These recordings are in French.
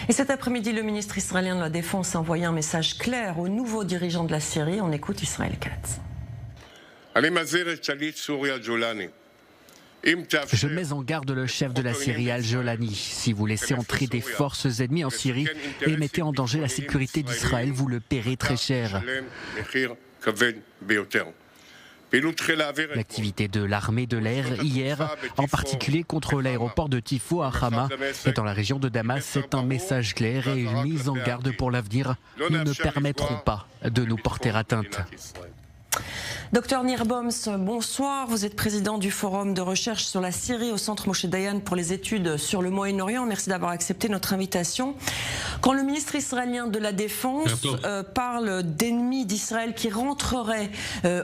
Et cet après-midi, le ministre israélien de la Défense a envoyé un message clair aux nouveaux dirigeants de la Syrie. On écoute Israël Katz. Je mets en garde le chef de la Syrie, Al-Jolani. Si vous laissez entrer des forces ennemies en Syrie et mettez en danger la sécurité d'Israël, vous le paierez très cher. L'activité de l'armée de l'air hier, en particulier contre l'aéroport de Tifo à Hama et dans la région de Damas, c'est un message clair et une mise en garde pour l'avenir. Nous ne permettrons pas de nous porter atteinte. Docteur Nir Boms, bonsoir. Vous êtes président du Forum de recherche sur la Syrie au Centre Moshe Dayan pour les études sur le Moyen-Orient. Merci d'avoir accepté notre invitation. Quand le ministre israélien de la Défense parle d'ennemis d'Israël qui rentreraient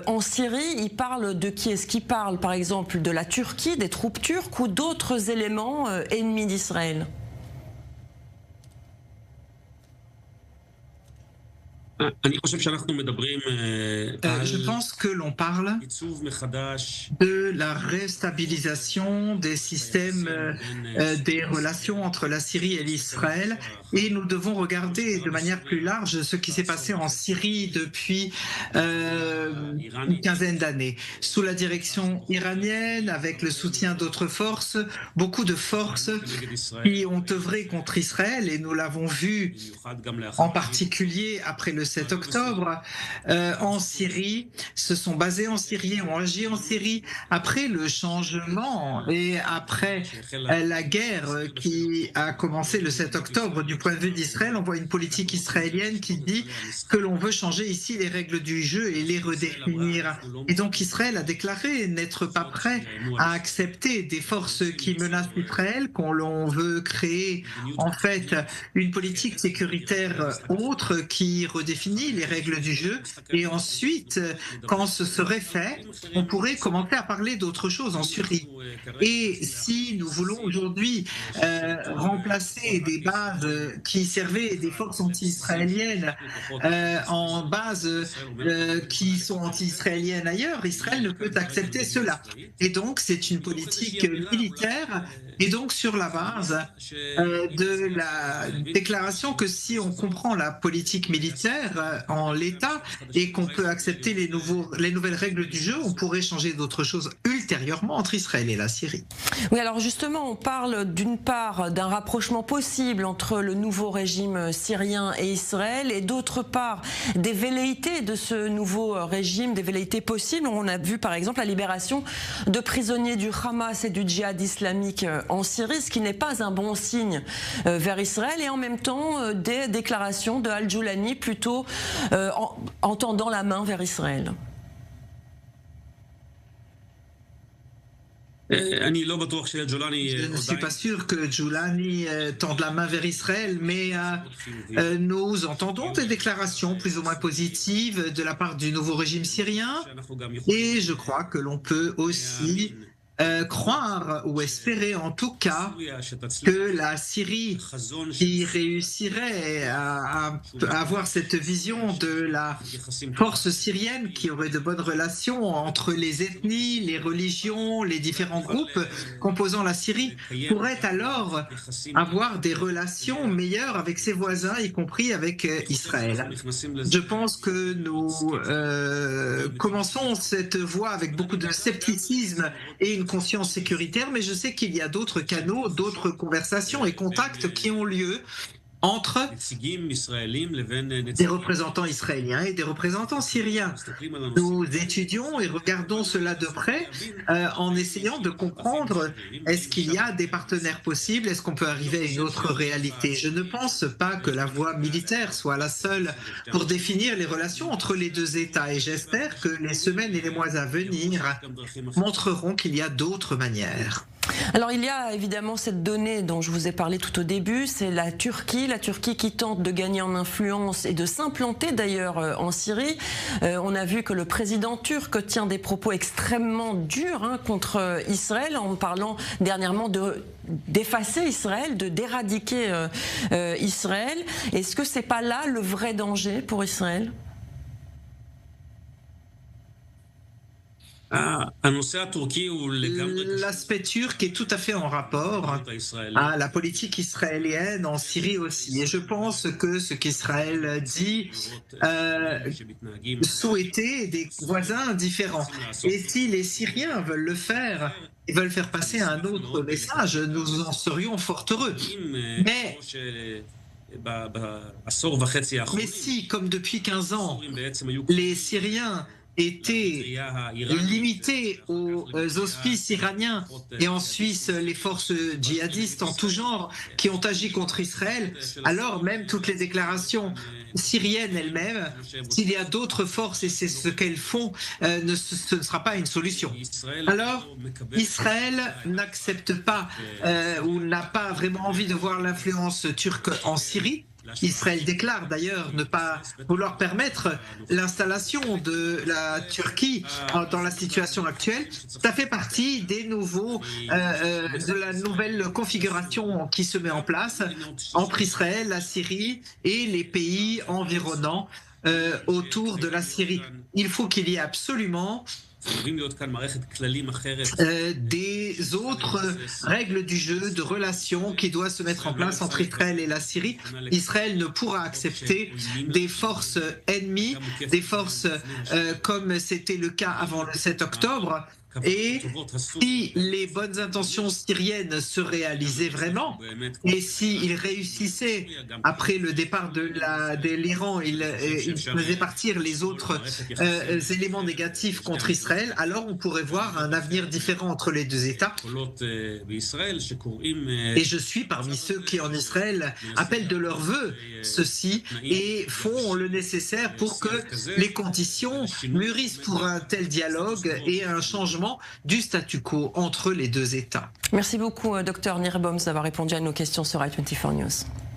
en Syrie, il parle de qui? Est-ce qu'il parle par exemple de la Turquie, des troupes turques ou d'autres éléments ennemis d'Israël? Je pense que l'on parle de la restabilisation des systèmes des relations entre la Syrie et l'Israël, et nous devons regarder de manière plus large ce qui s'est passé en Syrie depuis une quinzaine d'années. Sous la direction iranienne, avec le soutien d'autres forces, beaucoup de forces qui ont œuvré contre Israël, et nous l'avons vu en particulier après le 7 octobre, en Syrie, se sont basés en Syrie, ont agi en Syrie. Après le changement et après la guerre qui a commencé le 7 octobre, du point de vue d'Israël, on voit une politique israélienne qui dit que l'on veut changer ici les règles du jeu et les redéfinir. Et donc Israël a déclaré n'être pas prêt à accepter des forces qui menacent Israël, qu'on l'on veut créer en fait une politique sécuritaire autre qui redéfinit les règles du jeu, et ensuite, quand ce serait fait, on pourrait commencer à parler d'autre chose en Syrie. Et si nous voulons aujourd'hui remplacer des bases qui servaient des forces anti-israéliennes en bases qui sont anti-israéliennes ailleurs, Israël ne peut accepter cela. Et donc, c'est une politique militaire, et donc sur la base de la déclaration que si on comprend la politique militaire en l'état et qu'on peut accepter les nouvelles règles du jeu, on pourrait changer d'autres choses ultérieurement entre Israël et la Syrie. Oui, alors justement, on parle d'une part d'un rapprochement possible entre le nouveau régime syrien et Israël, et d'autre part des velléités de ce nouveau régime, des velléités possibles. On a vu par exemple la libération de prisonniers du Hamas et du djihad islamique en Syrie, ce qui n'est pas un bon signe vers Israël, et en même temps des déclarations de Al-Jolani plutôt en tendant la main vers Israël. Je ne suis pas sûr que Jolani tende la main vers Israël, mais nous entendons des déclarations plus ou moins positives de la part du nouveau régime syrien, et je crois que l'on peut aussi croire ou espérer en tout cas que la Syrie qui réussirait à avoir cette vision de la force syrienne qui aurait de bonnes relations entre les ethnies, les religions, les différents groupes composant la Syrie pourrait alors avoir des relations meilleures avec ses voisins, y compris avec Israël. Je pense que nous commençons cette voie avec beaucoup de scepticisme et une conscience sécuritaire, mais je sais qu'il y a d'autres canaux, d'autres conversations et contacts qui ont lieu entre des représentants israéliens et des représentants syriens. Nous étudions et regardons cela de près en essayant de comprendre est-ce qu'il y a des partenaires possibles, est-ce qu'on peut arriver à une autre réalité. Je ne pense pas que la voie militaire soit la seule pour définir les relations entre les deux États, et j'espère que les semaines et les mois à venir montreront qu'il y a d'autres manières. Alors il y a évidemment cette donnée dont je vous ai parlé tout au début, c'est la Turquie qui tente de gagner en influence et de s'implanter d'ailleurs en Syrie. On a vu que le président turc tient des propos extrêmement durs contre Israël, en parlant dernièrement d'effacer Israël, d'éradiquer Israël. Est-ce que c'est pas là le vrai danger pour Israël ? L'aspect turc est tout à fait en rapport à la politique israélienne en Syrie aussi. Et je pense que ce qu'Israël dit souhaiter des voisins différents. Et si les Syriens veulent le faire, ils veulent faire passer un autre message, nous en serions fort heureux. Mais si, comme depuis 15 ans, les Syriens étaient limités aux auspices iraniens et en Suisse les forces djihadistes en tout genre qui ont agi contre Israël, alors même toutes les déclarations syriennes elles-mêmes, s'il y a d'autres forces et c'est ce qu'elles font, ce ne sera pas une solution. Alors, Israël n'accepte pas ou n'a pas vraiment envie de voir l'influence turque en Syrie. Israël déclare d'ailleurs ne pas vouloir permettre l'installation de la Turquie dans la situation actuelle. Ça fait partie des de la nouvelle configuration qui se met en place entre Israël, la Syrie et les pays environnants autour de la Syrie. Il faut qu'il y ait absolument des autres règles du jeu, de relations qui doivent se mettre en place entre Israël et la Syrie. Israël ne pourra accepter des forces ennemies, des forces comme c'était le cas avant le 7 octobre. Et si les bonnes intentions syriennes se réalisaient vraiment, et s'ils réussissaient, après le départ de l'Iran, ils faisaient partir les autres éléments négatifs contre Israël, alors on pourrait voir un avenir différent entre les deux États. Et je suis parmi ceux qui, en Israël, appellent de leur vœu ceci et font le nécessaire pour que les conditions mûrissent pour un tel dialogue et un changement du statu quo entre les deux États. Merci beaucoup, Dr Nir Boms, d'avoir répondu à nos questions sur i24 News.